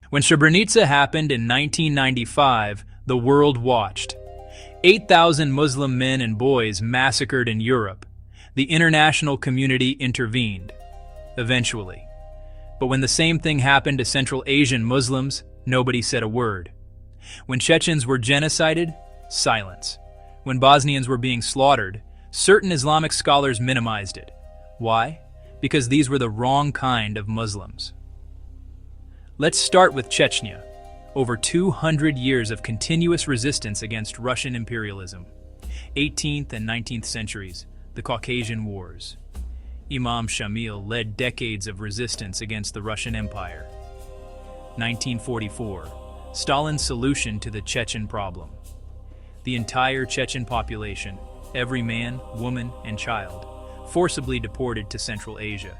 When Srebrenica happened in 1995, the world watched. 8,000 Muslim men and boys massacred in Europe. The international community intervened. Eventually. But when the same thing happened to Central Asian Muslims, nobody said a word. When Chechens were genocided, silence. When Bosnians were being slaughtered, certain Islamic scholars minimized it. Why? Because these were the wrong kind of Muslims. Let's start with Chechnya. Over 200 years of continuous resistance against Russian imperialism. 18th and 19th centuries, the Caucasian Wars. Imam Shamil led decades of resistance against the Russian Empire. 1944, Stalin's solution to the Chechen problem. The entire Chechen population, every man, woman, and child, forcibly deported to Central Asia.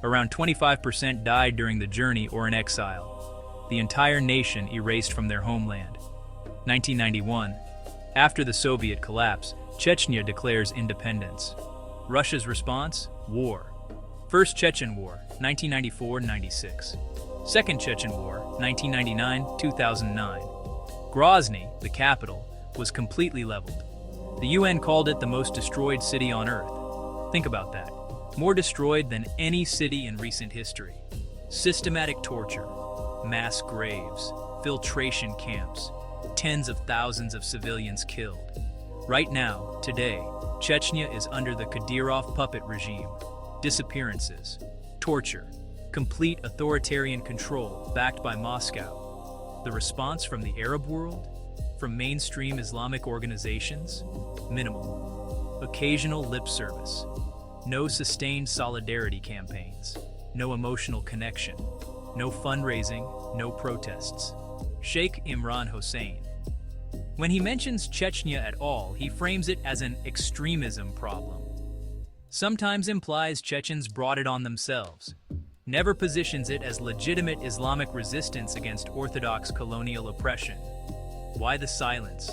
Around 25% died during the journey or in exile. The entire nation erased from their homeland. 1991, after the Soviet collapse, Chechnya declares independence. Russia's response? War. First Chechen War, 1994-96. Second Chechen War, 1999-2009. Grozny, the capital, was completely leveled. The UN called it the most destroyed city on Earth. Think about that. More destroyed than any city in recent history. Systematic torture, mass graves, filtration camps, tens of thousands of civilians killed. Right now, today, Chechnya is under the Kadyrov puppet regime. Disappearances, torture, complete authoritarian control backed by Moscow. The response from the Arab world? From mainstream Islamic organizations? Minimal. Occasional lip service. No sustained solidarity campaigns. No emotional connection. No fundraising, no protests. Sheikh Imran Hossein. When he mentions Chechnya at all, he frames it as an extremism problem. Sometimes implies Chechens brought it on themselves. Never positions it as legitimate Islamic resistance against Orthodox colonial oppression. Why the silence?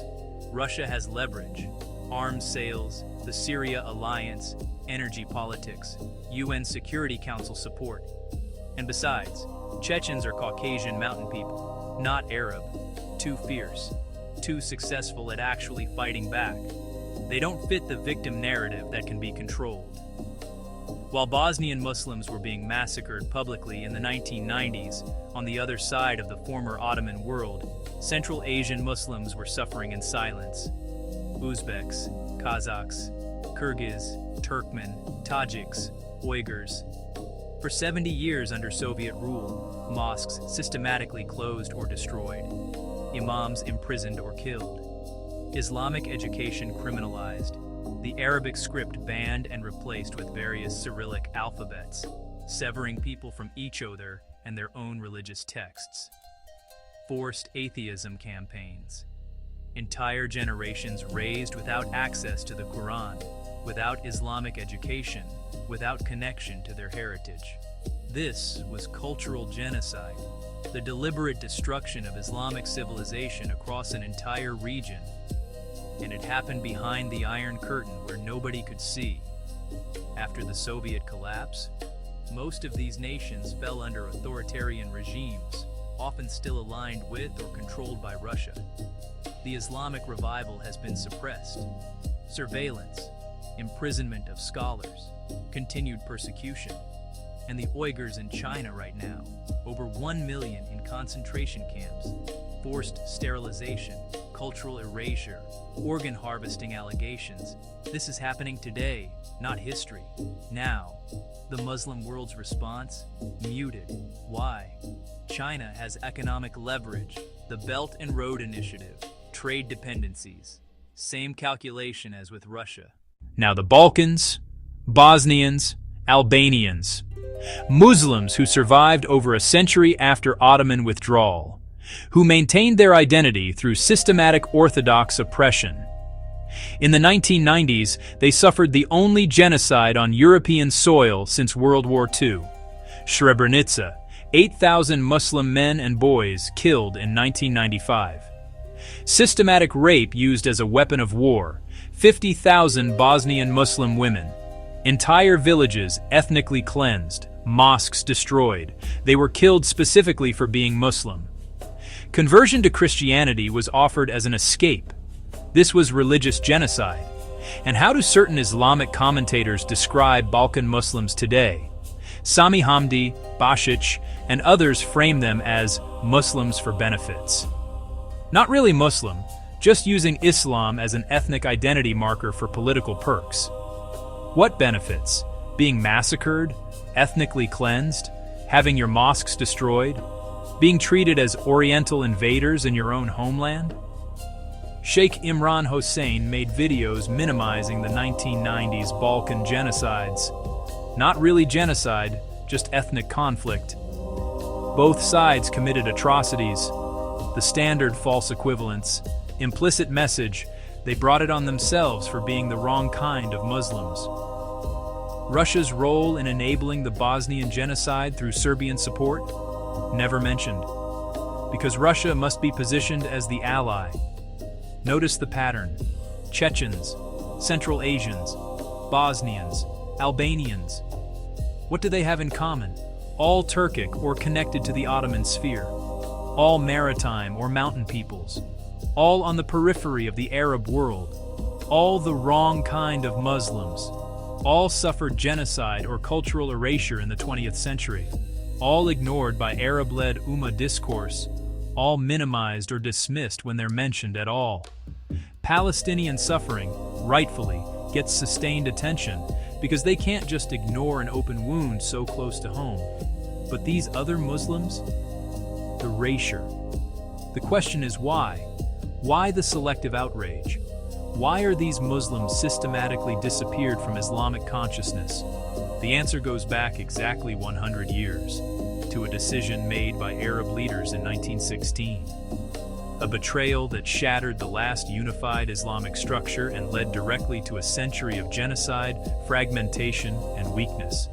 Russia has leverage. Arms sales, the Syria alliance, energy politics, UN Security Council support. And besides, Chechens are Caucasian mountain people, not Arab. Too fierce, too successful at actually fighting back. They don't fit the victim narrative that can be controlled. While Bosnian Muslims were being massacred publicly in the 1990s on the other side of the former Ottoman world, Central Asian Muslims were suffering in silence. Uzbeks, Kazakhs, Kyrgyz, Turkmen, Tajiks, Uyghurs. For 70 years under Soviet rule, mosques systematically closed or destroyed, imams imprisoned or killed, Islamic education criminalized, the Arabic script banned and replaced with various Cyrillic alphabets, severing people from each other and their own religious texts. Forced atheism campaigns. Entire generations raised without access to the Quran, without Islamic education, without connection to their heritage. This was cultural genocide, the deliberate destruction of Islamic civilization across an entire region. And it happened behind the Iron Curtain where nobody could see. After the Soviet collapse, most of these nations fell under authoritarian regimes, often still aligned with or controlled by Russia. The Islamic revival has been suppressed. Surveillance, imprisonment of scholars, continued persecution. And the Uyghurs in China right now, over 1 million in concentration camps, forced sterilization, cultural erasure, organ harvesting allegations. This is happening today, not history. Now, the Muslim world's response? Muted. Why? China has economic leverage, the Belt and Road Initiative, trade dependencies. Same calculation as with Russia. Now the Balkans, Bosnians, Albanians. Muslims who survived over a century after Ottoman withdrawal, who maintained their identity through systematic Orthodox oppression. In the 1990s, they suffered the only genocide on European soil since World War II. Srebrenica, 8,000 Muslim men and boys killed in 1995. Systematic rape used as a weapon of war, 50,000 Bosnian Muslim women. Entire villages ethnically cleansed, mosques destroyed. They were killed specifically for being Muslim. Conversion to Christianity was offered as an escape. This was religious genocide. And how do certain Islamic commentators describe Balkan Muslims today? Sami Hamdi, Bashic, and others frame them as Muslims for benefits. Not really Muslim, just using Islam as an ethnic identity marker for political perks. What benefits? Being massacred? Ethnically cleansed? Having your mosques destroyed? Being treated as Oriental invaders in your own homeland? Sheikh Imran Hossein made videos minimizing the 1990s Balkan genocides. Not really genocide, just ethnic conflict. Both sides committed atrocities. The standard false equivalence, implicit message, they brought it on themselves for being the wrong kind of Muslims. Russia's role in enabling the Bosnian genocide through Serbian support? Never mentioned. Because Russia must be positioned as the ally. Notice the pattern. Chechens, Central Asians, Bosnians, Albanians. What do they have in common? All Turkic or connected to the Ottoman sphere. All maritime or mountain peoples. All on the periphery of the Arab world. All the wrong kind of Muslims. All suffered genocide or cultural erasure in the 20th century. All ignored by Arab-led Ummah discourse. All minimized or dismissed when they're mentioned at all. Palestinian suffering, rightfully, gets sustained attention because they can't just ignore an open wound so close to home. But these other Muslims? The erasure. The question is why? Why the selective outrage? Why are these Muslims systematically disappeared from Islamic consciousness? The answer goes back exactly 100 years, to a decision made by Arab leaders in 1916. A betrayal that shattered the last unified Islamic structure and led directly to a century of genocide, fragmentation, and weakness.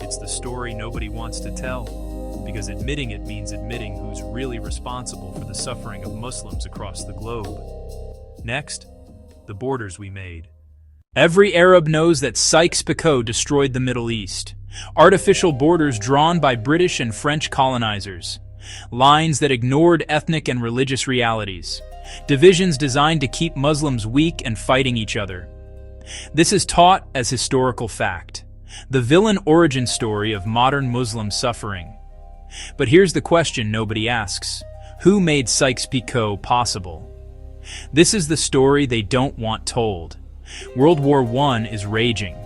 It's the story nobody wants to tell, because admitting it means admitting who's really responsible for the suffering of Muslims across the globe. Next, the borders we made. Every Arab knows that Sykes-Picot destroyed the Middle East. Artificial borders drawn by British and French colonizers. Lines that ignored ethnic and religious realities. Divisions designed to keep Muslims weak and fighting each other. This is taught as historical fact. The villain origin story of modern Muslim suffering. But here's the question nobody asks. Who made Sykes-Picot possible? This is the story they don't want told. World War I is raging.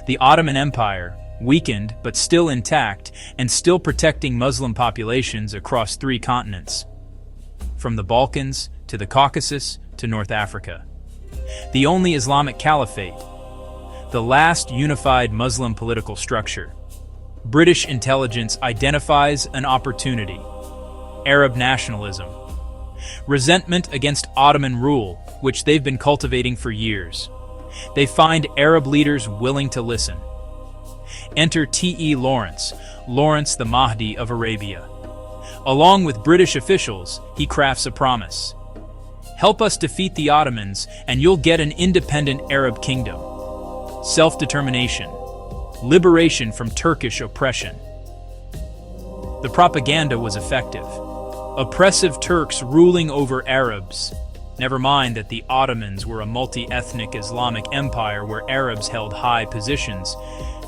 The Ottoman Empire, weakened but still intact and still protecting Muslim populations across 3 continents. From the Balkans to the Caucasus to North Africa. The only Islamic caliphate. The last unified Muslim political structure. British intelligence identifies an opportunity. Arab nationalism. Resentment against Ottoman rule, which they've been cultivating for years. They find Arab leaders willing to listen. Enter T.E. Lawrence the Mahdi of Arabia. Along with British officials, he crafts a promise. Help us defeat the Ottomans and you'll get an independent Arab kingdom. Self-determination. Liberation from Turkish oppression. The propaganda was effective. Oppressive Turks ruling over Arabs. Never mind that the Ottomans were a multi-ethnic Islamic empire where Arabs held high positions.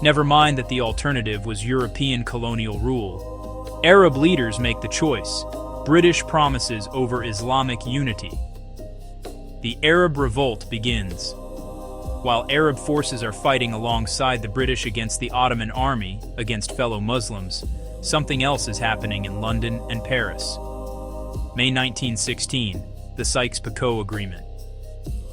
Never mind that the alternative was European colonial rule. Arab leaders make the choice. British promises over Islamic unity. The Arab Revolt begins. While Arab forces are fighting alongside the British against the Ottoman army, against fellow Muslims, something else is happening in London and Paris. May 1916, the Sykes-Picot Agreement.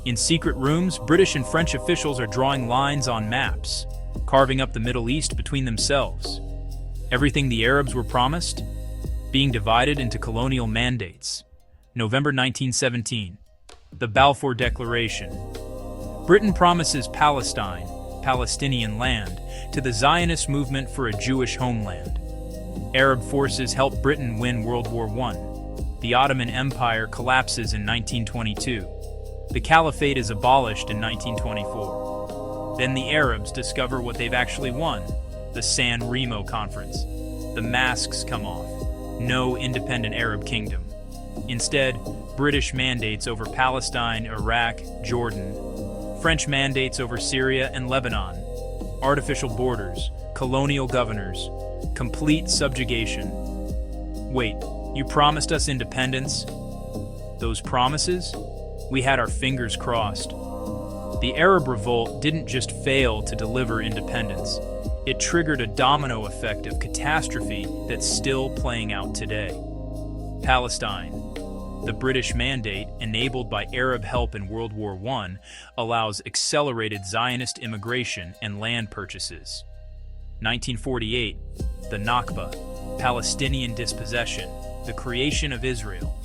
In secret rooms, British and French officials are drawing lines on maps, carving up the Middle East between themselves. Everything the Arabs were promised, being divided into colonial mandates. November 1917, the Balfour Declaration. Britain promises Palestine, Palestinian land, to the Zionist movement for a Jewish homeland. Arab forces help Britain win World War I. The Ottoman Empire collapses in 1922. The Caliphate is abolished in 1924. Then the Arabs discover what they've actually won, the San Remo Conference. The masks come off. No independent Arab kingdom. Instead, British mandates over Palestine, Iraq, Jordan. French mandates over Syria and Lebanon. Artificial borders, colonial governors, complete subjugation. Wait, you promised us independence? Those promises? We had our fingers crossed. The Arab Revolt didn't just fail to deliver independence. It triggered a domino effect of catastrophe that's still playing out today. Palestine. The British Mandate, enabled by Arab help in World War I, allows accelerated Zionist immigration and land purchases. 1948, the Nakba, Palestinian dispossession, the creation of Israel.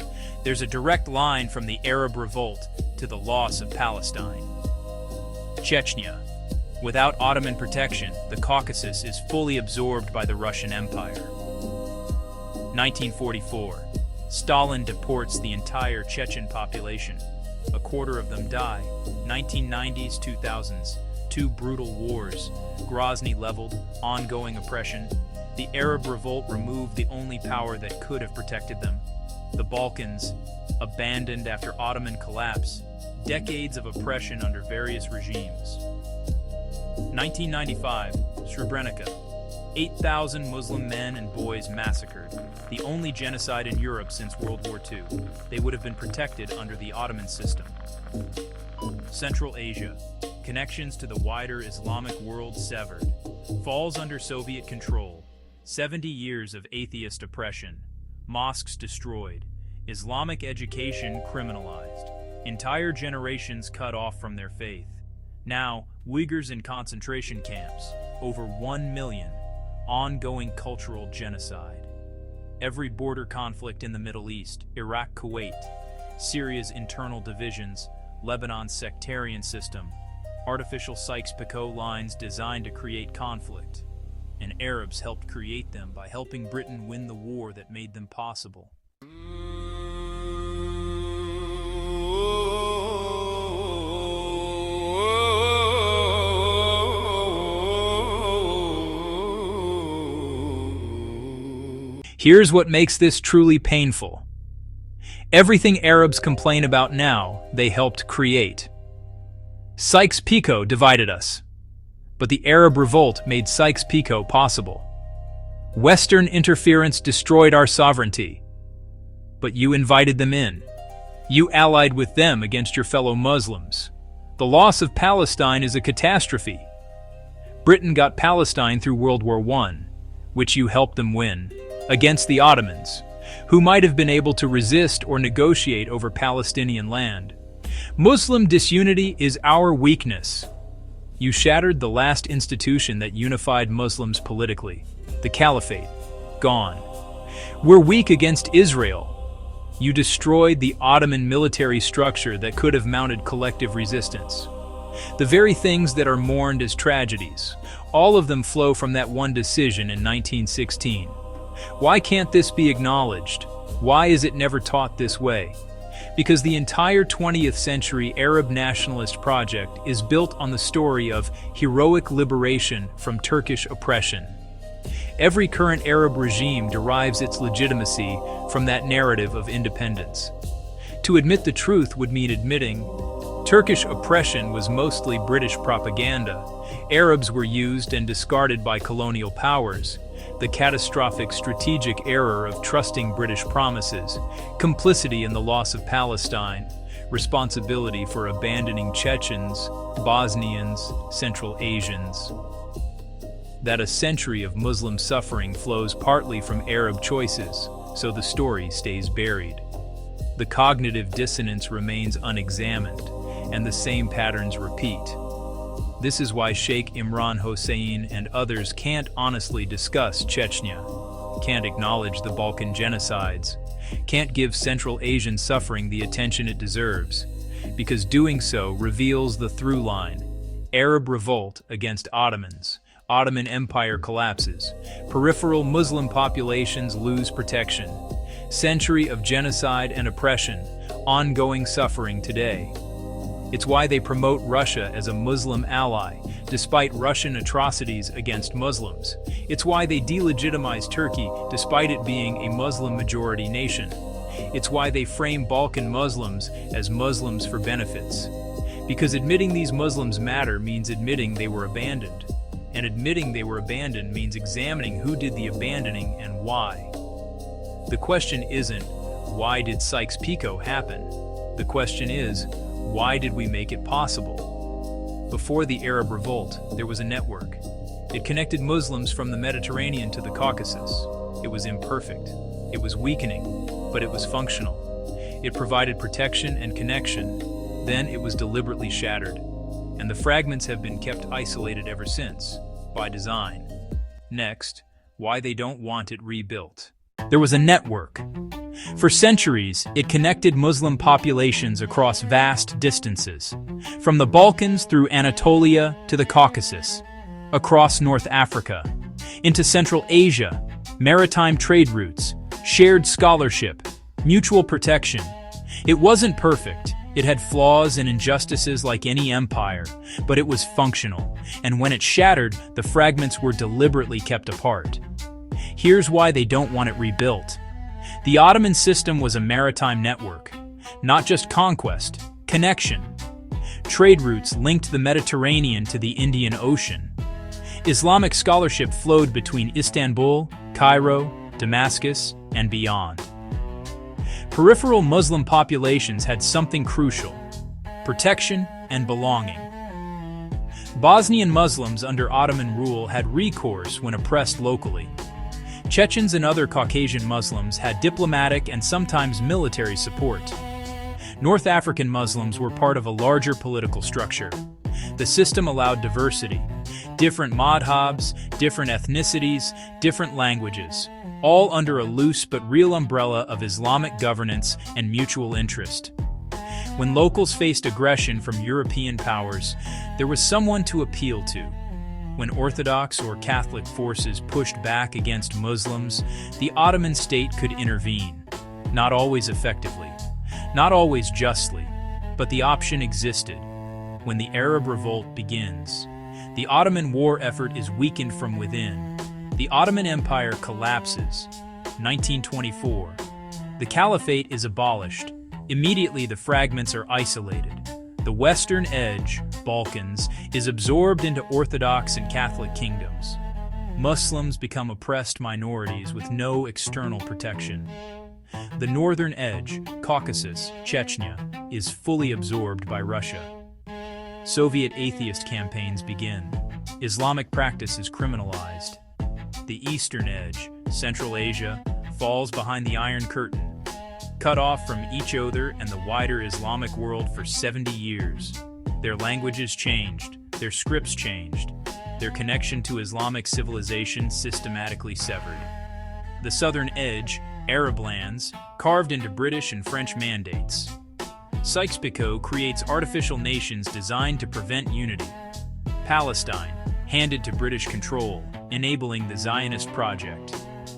There's a direct line from the Arab Revolt to the loss of Palestine. Chechnya. Without Ottoman protection, the Caucasus is fully absorbed by the Russian Empire. 1944. Stalin deports the entire Chechen population. A quarter of them die. 1990s, 2000s. Two brutal wars. Grozny leveled, ongoing oppression. The Arab Revolt removed the only power that could have protected them. The Balkans, abandoned after Ottoman collapse. Decades of oppression under various regimes. 1995, Srebrenica. 8,000 Muslim men and boys massacred, the only genocide in Europe since World War II. They would have been protected under the Ottoman system. Central Asia. Connections to the wider Islamic world severed. Falls under Soviet control. 70 years of atheist oppression. Mosques destroyed. Islamic education criminalized. Entire generations cut off from their faith. Now, Uyghurs in concentration camps. Over 1 million. Ongoing cultural genocide. Every border conflict in the Middle East, Iraq, Kuwait, Syria's internal divisions, Lebanon's sectarian system, artificial Sykes-Picot lines designed to create conflict. And Arabs helped create them by helping Britain win the war that made them possible. Here's what makes this truly painful. Everything Arabs complain about now, they helped create. Sykes-Picot divided us, but the Arab Revolt made Sykes-Picot possible. Western interference destroyed our sovereignty, but you invited them in. You allied with them against your fellow Muslims. The loss of Palestine is a catastrophe. Britain got Palestine through World War I, which you helped them win, against the Ottomans, who might have been able to resist or negotiate over Palestinian land. Muslim disunity is our weakness. You shattered the last institution that unified Muslims politically, the Caliphate. Gone. We're weak against Israel. You destroyed the Ottoman military structure that could have mounted collective resistance. The very things that are mourned as tragedies, all of them flow from that one decision in 1916. Why can't this be acknowledged? Why is it never taught this way? Because the entire 20th century Arab nationalist project is built on the story of heroic liberation from Turkish oppression. Every current Arab regime derives its legitimacy from that narrative of independence. To admit the truth would mean admitting Turkish oppression was mostly British propaganda. Arabs were used and discarded by colonial powers. The catastrophic strategic error of trusting British promises, complicity in the loss of Palestine, responsibility for abandoning Chechens, Bosnians, Central Asians. That a century of Muslim suffering flows partly from Arab choices, so the story stays buried. The cognitive dissonance remains unexamined, and the same patterns repeat. This is why Sheikh Imran Hossein and others can't honestly discuss Chechnya, can't acknowledge the Balkan genocides, can't give Central Asian suffering the attention it deserves, because doing so reveals the through line. Arab revolt against Ottomans, Ottoman Empire collapses, peripheral Muslim populations lose protection, century of genocide and oppression, ongoing suffering today. It's why they promote Russia as a Muslim ally, despite Russian atrocities against Muslims. It's why they delegitimize Turkey despite it being a Muslim-majority nation. It's why they frame Balkan Muslims as Muslims for benefits. Because admitting these Muslims matter means admitting they were abandoned. And admitting they were abandoned means examining who did the abandoning and why. The question isn't, why did Sykes-Picot happen? The question is, why did we make it possible? Before the Arab Revolt, there was a network. It connected Muslims from the Mediterranean to the Caucasus. It was imperfect. It was weakening, but it was functional. It provided protection and connection. Then it was deliberately shattered. And the fragments have been kept isolated ever since, by design. Next, why they don't want it rebuilt. There was a network. For centuries, it connected Muslim populations across vast distances, from the Balkans through Anatolia to the Caucasus, across North Africa, into Central Asia, maritime trade routes, shared scholarship, mutual protection. It wasn't perfect. It had flaws and injustices like any empire, but it was functional, and when it shattered, the fragments were deliberately kept apart. Here's why they don't want it rebuilt. The Ottoman system was a maritime network, not just conquest, connection. Trade routes linked the Mediterranean to the Indian Ocean. Islamic scholarship flowed between Istanbul, Cairo, Damascus, and beyond. Peripheral Muslim populations had something crucial: protection and belonging. Bosnian Muslims under Ottoman rule had recourse when oppressed locally. Chechens and other Caucasian Muslims had diplomatic and sometimes military support. North African Muslims were part of a larger political structure. The system allowed diversity: different madhabs, different ethnicities, different languages, all under a loose but real umbrella of Islamic governance and mutual interest. When locals faced aggression from European powers, there was someone to appeal to. When Orthodox or Catholic forces pushed back against Muslims, the Ottoman state could intervene. Not always effectively, not always justly, but the option existed. When the Arab Revolt begins, the Ottoman war effort is weakened from within. The Ottoman Empire collapses. 1924. The Caliphate is abolished. Immediately the fragments are isolated. The western edge, Balkans, is absorbed into Orthodox and Catholic kingdoms. Muslims become oppressed minorities with no external protection. The northern edge, Caucasus, Chechnya, is fully absorbed by Russia. Soviet atheist campaigns begin. Islamic practice is criminalized. The eastern edge, Central Asia, falls behind the Iron Curtain, cut off from each other and the wider Islamic world for 70 years. Their languages changed, their scripts changed, their connection to Islamic civilization systematically severed. The southern edge, Arab lands, carved into British and French mandates. Sykes-Picot creates artificial nations designed to prevent unity. Palestine, handed to British control, enabling the Zionist project.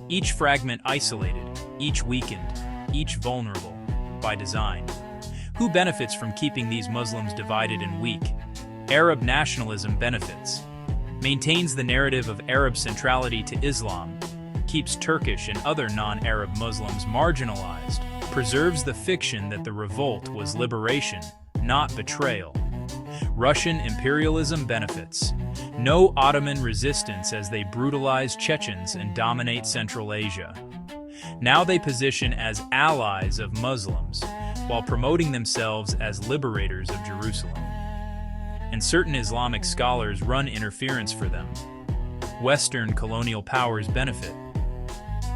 Each fragment isolated, each weakened, each vulnerable, by design. Who benefits from keeping these Muslims divided and weak? Arab nationalism benefits. Maintains the narrative of Arab centrality to Islam, keeps Turkish and other non-Arab Muslims marginalized, preserves the fiction that the revolt was liberation, not betrayal. Russian imperialism benefits. No Ottoman resistance as they brutalize Chechens and dominate Central Asia. Now they position as allies of Muslims, while promoting themselves as liberators of Jerusalem. And certain Islamic scholars run interference for them. Western colonial powers benefit.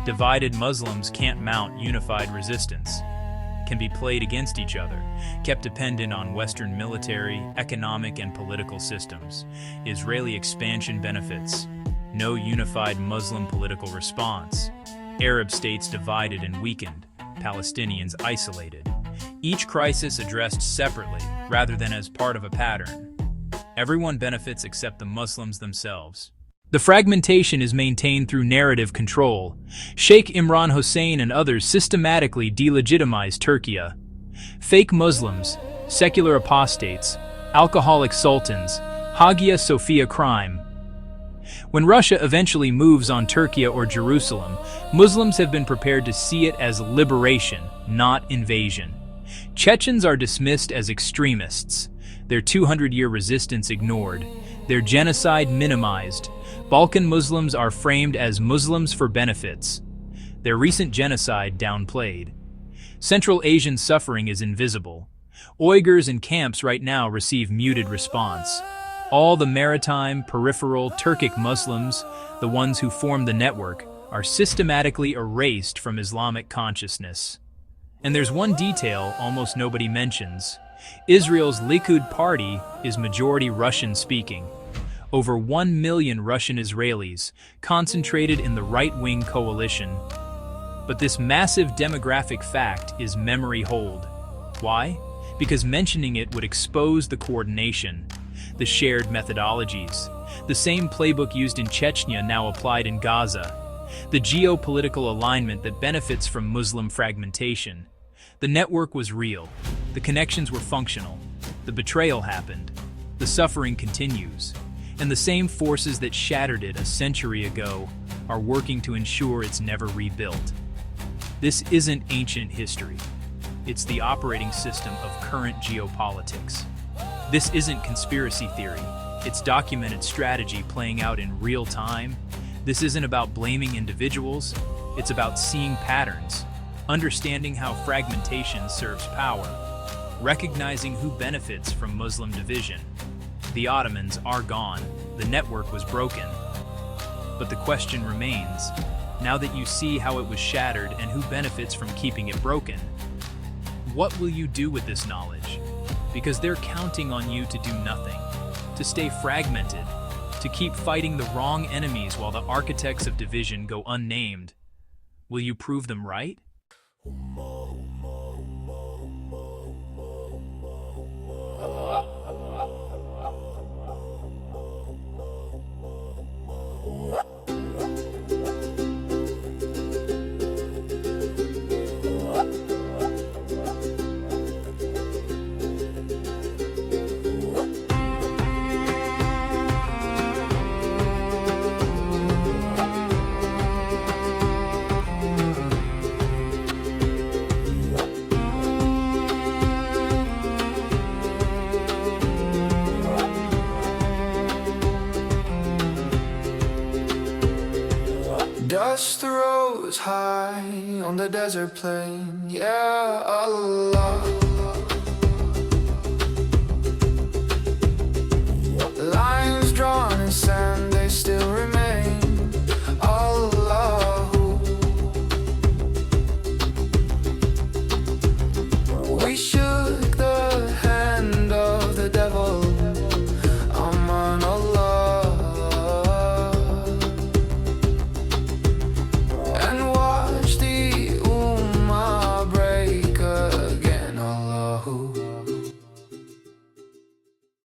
Divided Muslims can't mount unified resistance, can be played against each other, kept dependent on Western military, economic, and political systems. Israeli expansion benefits. No unified Muslim political response. Arab states divided and weakened, Palestinians isolated. Each crisis addressed separately, rather than as part of a pattern. Everyone benefits except the Muslims themselves. The fragmentation is maintained through narrative control. Sheikh Imran Hussein and others systematically delegitimize Turkey. Fake Muslims, secular apostates, alcoholic sultans, Hagia Sophia crime. When Russia eventually moves on Turkey or Jerusalem, Muslims have been prepared to see it as liberation, not invasion. Chechens are dismissed as extremists, their 200-year resistance ignored, their genocide minimized. Balkan Muslims are framed as Muslims for benefits, their recent genocide downplayed. Central Asian suffering is invisible. Uyghurs in camps right now receive muted response. All the maritime, peripheral, Turkic Muslims, the ones who form the network, are systematically erased from Islamic consciousness. And there's one detail almost nobody mentions. Israel's Likud party is majority Russian-speaking. Over 1 million Russian Israelis, concentrated in the right-wing coalition. But this massive demographic fact is memory hold. Why? Because mentioning it would expose the coordination, the shared methodologies, the same playbook used in Chechnya now applied in Gaza, the geopolitical alignment that benefits from Muslim fragmentation. The network was real, the connections were functional, the betrayal happened, the suffering continues, and the same forces that shattered it a century ago are working to ensure it's never rebuilt. This isn't ancient history. It's the operating system of current geopolitics. This isn't conspiracy theory. It's documented strategy playing out in real time. This isn't about blaming individuals. It's about seeing patterns, understanding how fragmentation serves power, recognizing who benefits from Muslim division. The Ottomans are gone. The network was broken. But the question remains, now that you see how it was shattered and who benefits from keeping it broken, what will you do with this knowledge? Because they're counting on you to do nothing, to stay fragmented, to keep fighting the wrong enemies while the architects of division go unnamed. Will you prove them right? Dust rose high on the desert plain, yeah, Allah. Lines drawn in sand, they still remain.